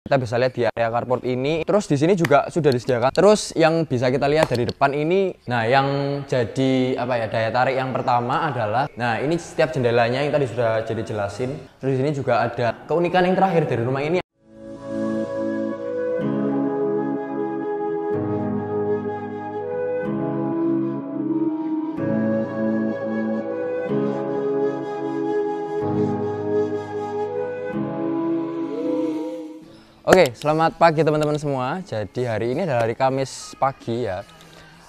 Kita bisa lihat di area carport ini. Terus di sini juga sudah disediakan. Terus yang bisa kita lihat dari depan ini, nah yang jadi apa ya, daya tarik yang pertama adalah, nah ini setiap jendelanya yang tadi sudah jadi jelasin. Terus di sini juga ada keunikan yang terakhir dari rumah ini. Oke, selamat pagi teman-teman semua. Jadi hari ini adalah hari Kamis pagi ya.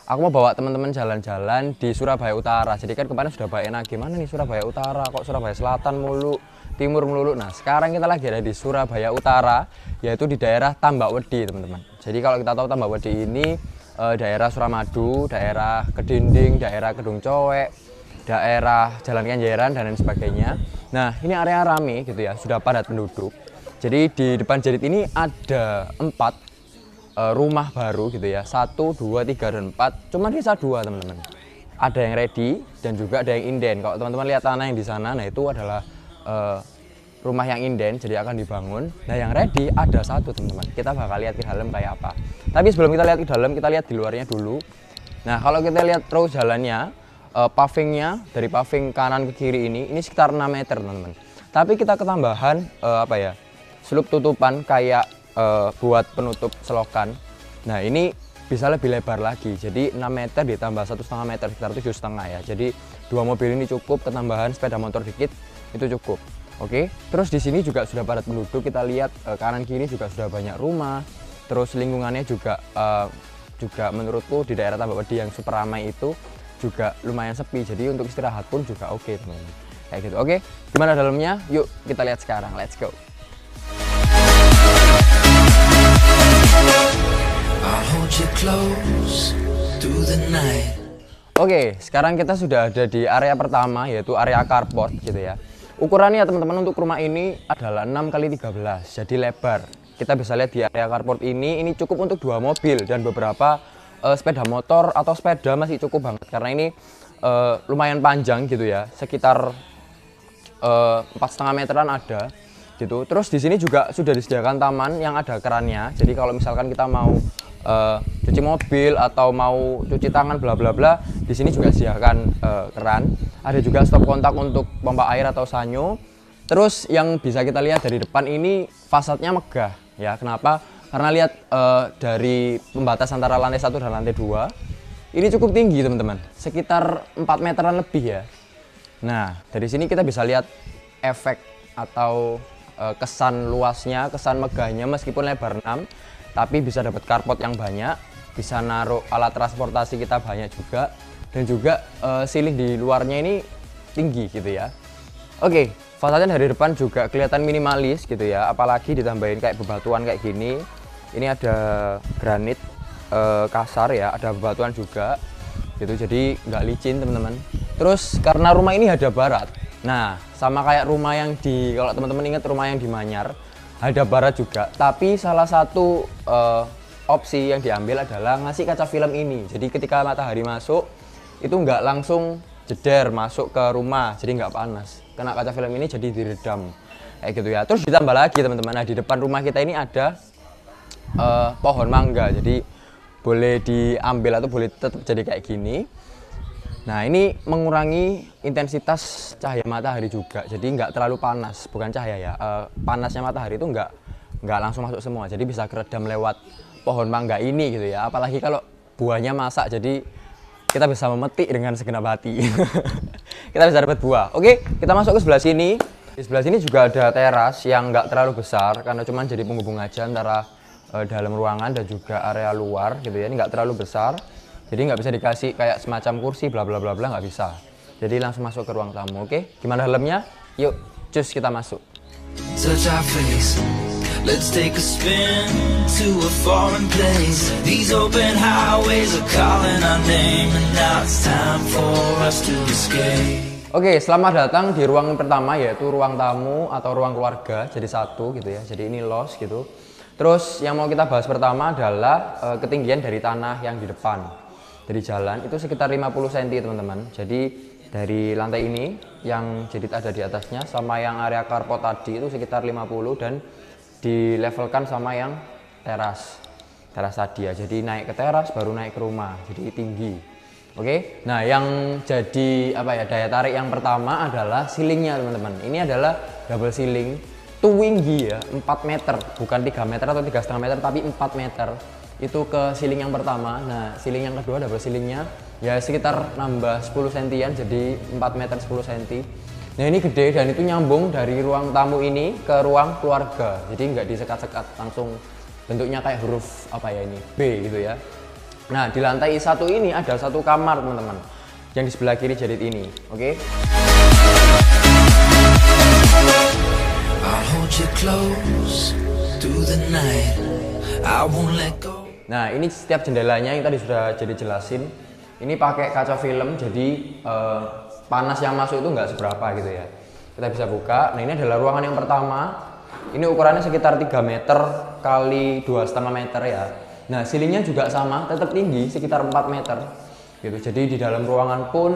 Aku mau bawa teman-teman jalan-jalan di Surabaya Utara. Jadi kan kemarin sudah bawain gimana nih Surabaya Utara, kok Surabaya Selatan mulu, Timur mulu. Nah sekarang kita lagi ada di Surabaya Utara, yaitu di daerah Tambak-Wedi teman-teman. Jadi kalau kita tahu Tambak-Wedi ini daerah Suramadu, daerah Kedinding, daerah Kedung Cowek, daerah Jalan Kenjeran dan lain sebagainya. Nah ini area rame gitu ya, sudah padat penduduk. Jadi di depan Jerit ini ada 4 rumah baru gitu ya, 1, 2, 3, dan 4. Cuma desa 2 teman-teman. Ada yang ready dan juga ada yang inden. Kalau teman-teman lihat tanah yang di sana, nah itu adalah rumah yang inden, jadi akan dibangun. Nah yang ready ada 1 teman-teman. Kita bakal lihat ke dalam kayak apa. Tapi sebelum kita lihat ke dalam, kita lihat di luarnya dulu. Nah kalau kita lihat terus jalannya, pavingnya dari paving kanan ke kiri ini sekitar 6 meter teman-teman. Tapi kita ketambahan apa ya, slup tutupan kayak buat penutup selokan. Nah ini bisa lebih lebar lagi, jadi 6 meter ditambah 1,5 meter, sekitar 7,5 ya. Jadi 2 mobil ini cukup, ketambahan sepeda motor dikit itu cukup. Oke, terus di sini juga sudah padat penduduk. Kita lihat kanan kiri juga sudah banyak rumah. Terus lingkungannya juga menurutku di daerah Tambak-Wedi yang super ramai itu juga lumayan sepi. Jadi untuk istirahat pun juga oke teman-teman. Kayak gitu. Oke, gimana dalamnya? Yuk kita lihat sekarang. Let's go. Oke, sekarang kita sudah ada di area pertama, yaitu area carport gitu ya. Ukurannya teman-teman untuk rumah ini adalah 6x13, jadi lebar. Kita bisa lihat di area carport ini cukup untuk 2 mobil dan beberapa sepeda motor atau sepeda masih cukup banget. Karena ini lumayan panjang gitu ya, sekitar 4,5 meteran ada. Gitu. Terus di sini juga sudah disediakan taman yang ada kerannya. Jadi kalau misalkan kita mau cuci mobil atau mau cuci tangan bla bla bla, di sini juga disediakan keran. Ada juga stop kontak untuk pompa air atau sanyo. Terus yang bisa kita lihat dari depan ini fasadnya megah ya. Kenapa? Karena lihat dari pembatas antara lantai 1 dan lantai 2 ini cukup tinggi teman-teman, sekitar 4 meteran lebih ya. Nah dari sini kita bisa lihat efek atau kesan luasnya, kesan megahnya. Meskipun lebar 6, tapi bisa dapat carport yang banyak, bisa naruh alat transportasi kita banyak juga, dan juga ceiling di luarnya ini tinggi gitu ya. Oke, fasadnya dari depan juga kelihatan minimalis gitu ya, apalagi ditambahin kayak bebatuan kayak gini. Ini ada granit kasar ya, ada bebatuan juga gitu, jadi nggak licin teman-teman. Terus karena rumah ini hadap barat, nah sama kayak rumah yang di, kalau teman-teman ingat rumah yang di Manyar, hadap barat juga. Tapi salah satu opsi yang diambil adalah ngasih kaca film ini. Jadi ketika matahari masuk itu nggak langsung jeder masuk ke rumah, jadi nggak panas. Kena kaca film ini jadi diredam kayak gitu ya. Terus ditambah lagi teman-teman, nah di depan rumah kita ini ada pohon mangga, jadi boleh diambil atau boleh tetap jadi kayak gini. Nah ini mengurangi intensitas cahaya matahari juga, jadi nggak terlalu panas, bukan cahaya ya, panasnya matahari itu nggak langsung masuk semua, jadi bisa keredam lewat pohon mangga ini gitu ya. Apalagi kalau buahnya masak, jadi kita bisa memetik dengan segenap hati. Kita bisa dapat buah. Oke, kita masuk ke sebelah sini. Di sebelah sini juga ada teras yang nggak terlalu besar, karena cuma jadi penghubung aja antara dalam ruangan dan juga area luar gitu ya. Ini nggak terlalu besar. Jadi nggak bisa dikasih kayak semacam kursi bla bla bla bla, nggak bisa. Jadi langsung masuk ke ruang tamu. Oke, gimana dalamnya? Yuk, cus kita masuk. Let's take a spin to a foreign place. These open highways are calling our name, and now it's time for us to escape. Oke, selamat datang di ruang pertama, yaitu ruang tamu atau ruang keluarga. Jadi satu gitu ya. Jadi ini los gitu. Terus yang mau kita bahas pertama adalah ketinggian dari tanah yang di depan. Dari jalan itu sekitar 50 cm teman-teman. Jadi dari lantai ini yang Jerit ada di atasnya sama yang area carport tadi itu sekitar 50, dan dilevelkan sama yang teras tadi ya. Jadi naik ke teras baru naik ke rumah, jadi tinggi. Oke, nah yang jadi daya tarik yang pertama adalah ceilingnya teman-teman. Ini adalah double ceiling tinggi ya, 4 meter, bukan 3 meter atau 3,5 meter, tapi 4 meter. Itu ke ceiling yang pertama. Nah ceiling yang kedua double ceilingnya ya sekitar nambah 10 sentian, jadi 4 meter 10 cm. Nah ini gede dan itu nyambung dari ruang tamu ini ke ruang keluarga, jadi nggak disekat-sekat, langsung bentuknya kayak huruf B gitu ya. Nah di lantai 1 ini ada 1 kamar teman-teman, yang di sebelah kiri jadit ini. Oke. Nah ini setiap jendelanya yang tadi sudah jadi jelasin, ini pakai kaca film, jadi panas yang masuk itu nggak seberapa gitu ya. Kita bisa buka. Nah ini adalah ruangan yang pertama. Ini ukurannya sekitar 3 meter kali 2,5 meter ya. Nah ceilingnya juga sama, tetap tinggi sekitar 4 meter gitu. Jadi di dalam ruangan pun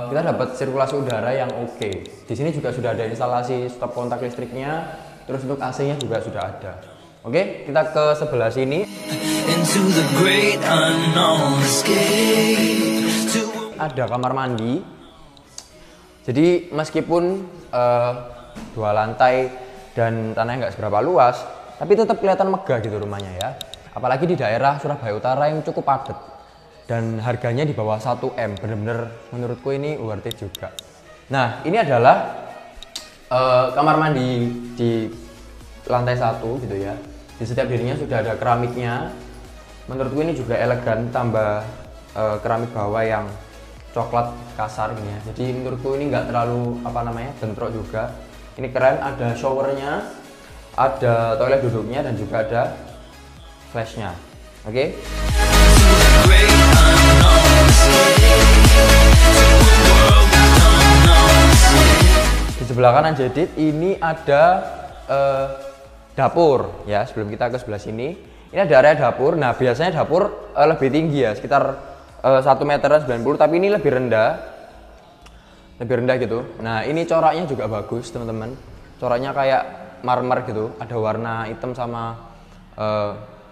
kita dapat sirkulasi udara yang oke. Di sini juga sudah ada instalasi stop kontak listriknya, terus untuk AC-nya juga sudah ada. Oke, kita ke sebelah sini. Ada kamar mandi. Jadi meskipun 2 lantai dan tanahnya nggak seberapa luas, tapi tetap kelihatan megah gitu rumahnya ya. Apalagi di daerah Surabaya Utara yang cukup padat dan harganya di bawah 1 M, bener-bener menurutku ini worth it juga. Nah ini adalah kamar mandi di lantai 1 gitu ya. Di setiap dindingnya sudah ada keramiknya. Menurutku ini juga elegan, tambah keramik bawah yang coklat kasar gini ya. Jadi menurutku ini nggak terlalu bentrok juga. Ini keren, ada showernya, ada toilet duduknya, dan juga ada flashnya. Oke. Di sebelah kanan jadit ini ada dapur ya. Sebelum kita ke sebelah sini, ini ada area dapur. Nah biasanya dapur lebih tinggi ya, sekitar 1 meter 90, tapi ini lebih rendah gitu. Nah ini coraknya juga bagus teman-teman, coraknya kayak marmer gitu, ada warna hitam sama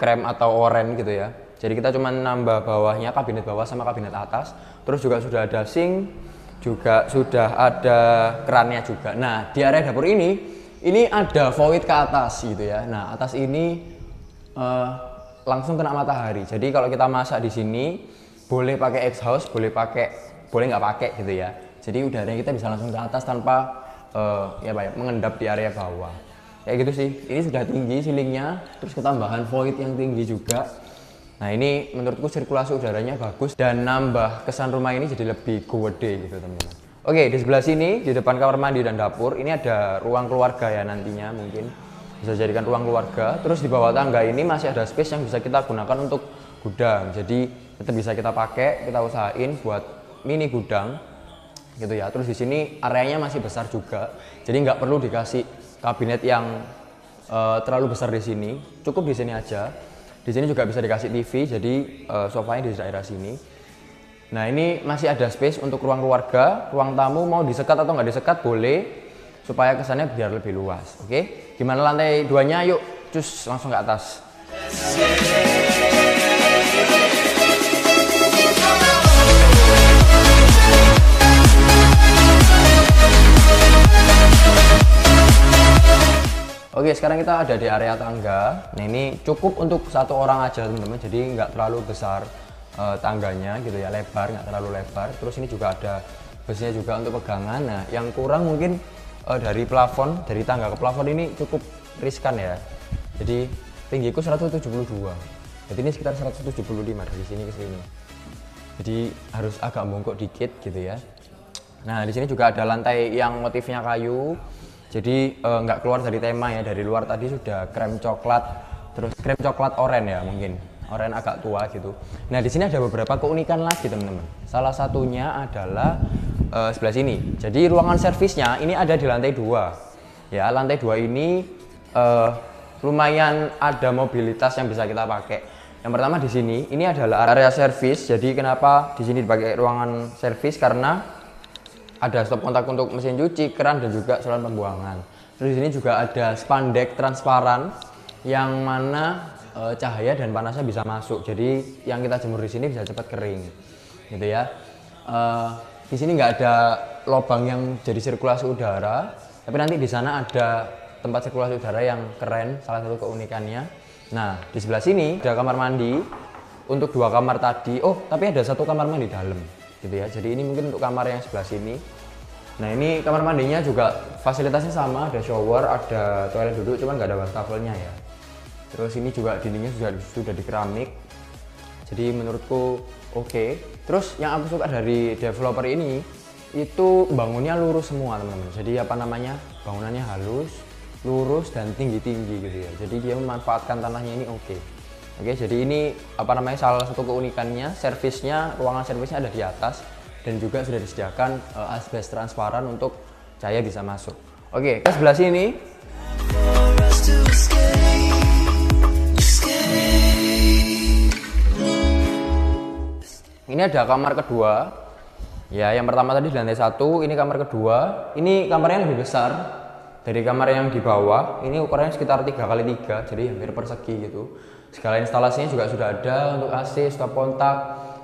krem atau oranye gitu ya. Jadi kita cuma nambah bawahnya, kabinet bawah sama kabinet atas, terus juga sudah ada sink, juga sudah ada kerannya juga. Nah di area dapur ini ada void ke atas gitu ya. Nah atas ini langsung kena matahari, jadi kalau kita masak di sini boleh pakai exhaust, boleh nggak pakai gitu ya. Jadi udaranya kita bisa langsung ke atas tanpa mengendap di area bawah. Kayak gitu sih. Ini sudah tinggi ceilingnya, terus ketambahan void yang tinggi juga. Nah ini menurutku sirkulasi udaranya bagus dan nambah kesan rumah ini jadi lebih gede gitu teman-teman. Oke, di sebelah sini di depan kamar mandi dan dapur ini ada ruang keluarga ya, nantinya mungkin bisa jadikan ruang keluarga. Terus di bawah tangga ini masih ada space yang bisa kita gunakan untuk gudang. Jadi tetap bisa kita pakai, kita usahain buat mini gudang gitu ya. Terus di sini areanya masih besar juga, jadi nggak perlu dikasih kabinet yang terlalu besar di sini, cukup di sini aja. Di sini juga bisa dikasih TV, jadi sofanya di daerah sini. Nah ini masih ada space untuk ruang keluarga, ruang tamu mau disekat atau nggak disekat boleh, supaya kesannya biar lebih luas. Oke, gimana lantai 2-nya? Yuk, cus langsung ke atas. Oke, sekarang kita ada di area tangga. Nah ini cukup untuk 1 orang aja teman-teman, jadi nggak terlalu besar tangganya gitu ya, nggak terlalu lebar. Terus ini juga ada besinya juga untuk pegangan. Nah yang kurang mungkin dari plafon, dari tangga ke plafon ini cukup riskan ya. Jadi tinggiku 172, jadi ini sekitar 175 dari sini ke sini. Jadi harus agak bongkok dikit gitu ya. Nah di sini juga ada lantai yang motifnya kayu. Jadi nggak keluar dari tema ya, dari luar tadi sudah krem coklat, terus krem coklat oranye ya, mungkin oranye agak tua gitu. Nah di sini ada beberapa keunikan lagi teman-teman. Salah satunya adalah sebelah sini. Jadi ruangan servisnya ini ada di lantai 2 ya. Lantai 2 ini lumayan ada mobilitas yang bisa kita pakai. Yang pertama di sini ini adalah area servis. Jadi kenapa di sini dipakai ruangan servis? Karena ada stop kontak untuk mesin cuci, keran, dan juga saluran pembuangan. Terus di sini juga ada spandek transparan yang mana cahaya dan panasnya bisa masuk. Jadi yang kita jemur di sini bisa cepat kering, gitu ya. Di sini nggak ada lubang yang jadi sirkulasi udara, tapi nanti di sana ada tempat sirkulasi udara yang keren, salah satu keunikannya. Nah, di sebelah sini ada kamar mandi untuk 2 kamar tadi. Oh, tapi ada 1 kamar mandi dalam, gitu ya. Jadi ini mungkin untuk kamar yang sebelah sini. Nah, ini kamar mandinya juga fasilitasnya sama, ada shower, ada toilet duduk, cuman nggak ada wastafelnya ya. Terus ini juga dindingnya sudah di keramik, jadi menurutku oke. Terus yang aku suka dari developer ini itu bangunnya lurus semua teman-teman. Jadi apa namanya, bangunannya halus, lurus dan tinggi-tinggi gitu ya. Jadi dia memanfaatkan tanahnya ini oke. Jadi ini apa namanya, salah satu keunikannya, servisnya, ruangan servisnya ada di atas. Dan juga sudah disediakan asbes transparan untuk cahaya bisa masuk. Oke, ke sebelah sini. Ini ada kamar kedua. Ya, yang pertama tadi di lantai 1, ini kamar kedua. Ini kamarnya lebih besar dari kamar yang di bawah. Ini ukurannya sekitar 3x3, jadi hampir persegi gitu. Segala instalasinya juga sudah ada untuk AC, stop kontak,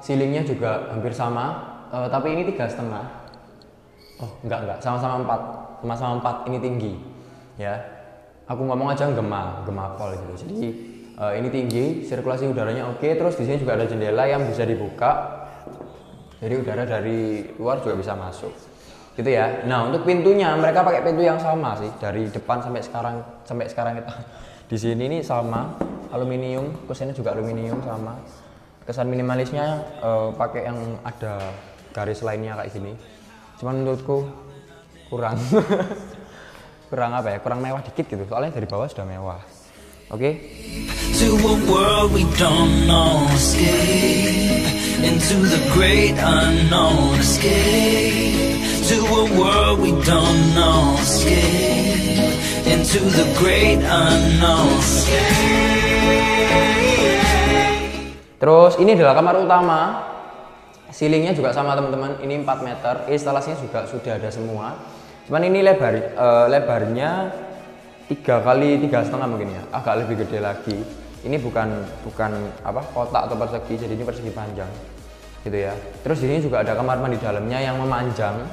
ceilingnya juga hampir sama. Tapi ini 3,5. Oh, enggak, sama-sama 4. Ini tinggi. Ya. Aku ngomong aja gema pol gitu. Jadi ini tinggi, sirkulasi udaranya oke. Terus di sini juga ada jendela yang bisa dibuka. Jadi udara dari luar juga bisa masuk. Gitu ya. Nah, untuk pintunya mereka pakai pintu yang sama sih, dari depan sampai sekarang kita di sini ini sama, aluminium, kusennya juga aluminium sama. Kesan minimalisnya pakai yang ada garis lainnya kayak gini. Cuman menurutku kurang kurang apa ya, kurang mewah dikit gitu, soalnya dari bawah sudah mewah. Oke. To a world we don't know, escape into the great unknown, escape to a world we don't know, escape into the great unknown, escape. Terus ini adalah kamar utama. Ceilingnya juga sama teman-teman, ini 4 meter, instalasinya juga sudah ada semua. Cuman ini lebarnya 3x3,5 mungkin ya, agak lebih gede lagi. Ini bukan apa kotak atau persegi, jadi ini persegi panjang, gitu ya. Terus di sini juga ada kamar mandi dalamnya yang memanjang,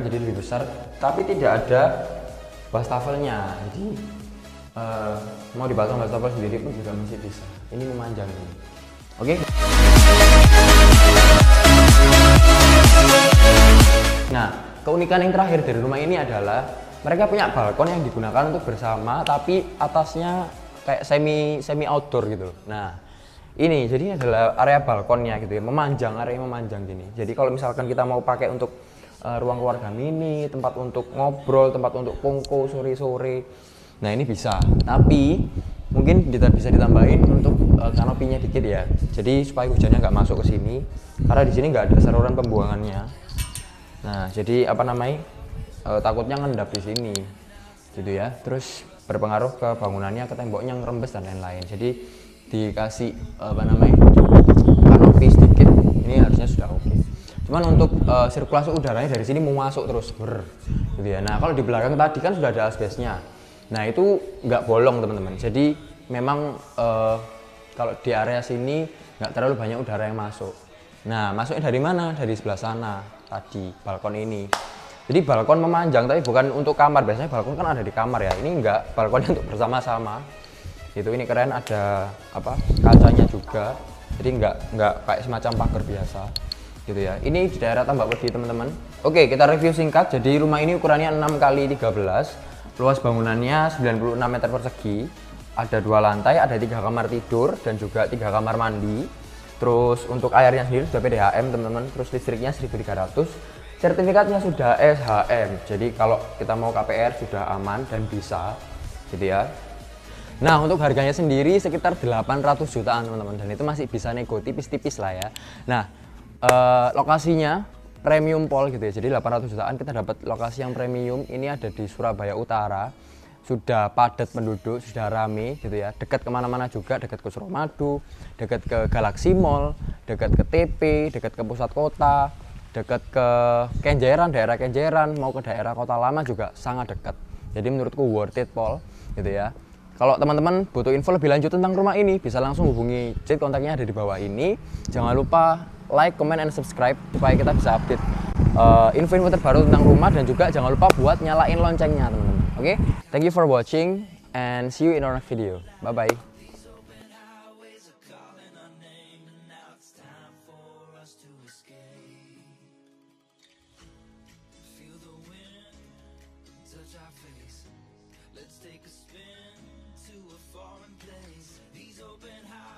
jadi lebih besar, tapi tidak ada wastafelnya. Jadi mau dipasang wastafel sendiri pun juga masih bisa. Ini memanjang ini. Oke. Nah, keunikan yang terakhir dari rumah ini adalah mereka punya balkon yang digunakan untuk bersama, tapi atasnya kayak semi outdoor gitu. Nah, ini jadi adalah area balkonnya gitu ya, area memanjang gini. Jadi kalau misalkan kita mau pakai untuk ruang keluarga mini, tempat untuk ngobrol, tempat untuk kongko sore-sore, nah ini bisa. Tapi mungkin bisa ditambahin untuk kanopinya dikit ya. Jadi supaya hujannya nggak masuk ke sini, karena di sini nggak ada saluran pembuangannya. Nah, jadi apa namanya, takutnya ngendap di sini, gitu ya. Terus berpengaruh ke bangunannya, ke temboknya ngerembes dan lain-lain. Jadi dikasih apa namanya, kanopi sedikit, ini harusnya sudah oke. Cuman untuk sirkulasi udaranya dari sini mau masuk terus, gitu ya. Nah, kalau di belakang tadi kan sudah ada asbesnya. Nah, itu nggak bolong teman-teman. Jadi memang kalau di area sini nggak terlalu banyak udara yang masuk. Nah, masuknya dari mana? Dari sebelah sana tadi, balkon ini. Jadi balkon memanjang, tapi bukan untuk kamar. Biasanya balkon kan ada di kamar ya. Ini enggak, balkonnya untuk bersama-sama. Gitu, ini keren, ada apa? Kacanya juga. Jadi enggak kayak semacam pagar biasa. Gitu ya. Ini di daerah Tambak Wedi, teman-teman. Oke, kita review singkat. Jadi rumah ini ukurannya 6x13. Luas bangunannya 96 meter persegi. Ada 2 lantai, ada 3 kamar tidur dan juga 3 kamar mandi. Terus untuk airnya sendiri sudah PDHM teman-teman. Terus listriknya 1300. Sertifikatnya sudah SHM. Jadi kalau kita mau KPR sudah aman dan bisa, gitu ya. Nah, untuk harganya sendiri sekitar 800 jutaan teman-teman, dan itu masih bisa nego tipis-tipis lah ya. Nah, lokasinya premium pol gitu ya. Jadi 800 jutaan kita dapat lokasi yang premium. Ini ada di Surabaya Utara. Sudah padat penduduk, sudah rame gitu ya. Dekat kemana-mana juga, dekat ke Suramadu, dekat ke Galaxy Mall, dekat ke TP, dekat ke pusat kota. dekat ke Kenjeran, daerah Kenjeran, mau ke daerah Kota Lama juga sangat dekat. Jadi menurutku worth it Pol, gitu ya. Kalau teman-teman butuh info lebih lanjut tentang rumah ini, bisa langsung hubungi chat kontaknya ada di bawah ini. Jangan lupa like, comment, and subscribe supaya kita bisa update info-info terbaru tentang rumah, dan juga jangan lupa buat nyalain loncengnya teman-teman. Oke, thank you for watching and see you in our next video. Bye bye. Let's take a spin to a foreign place. These open houses.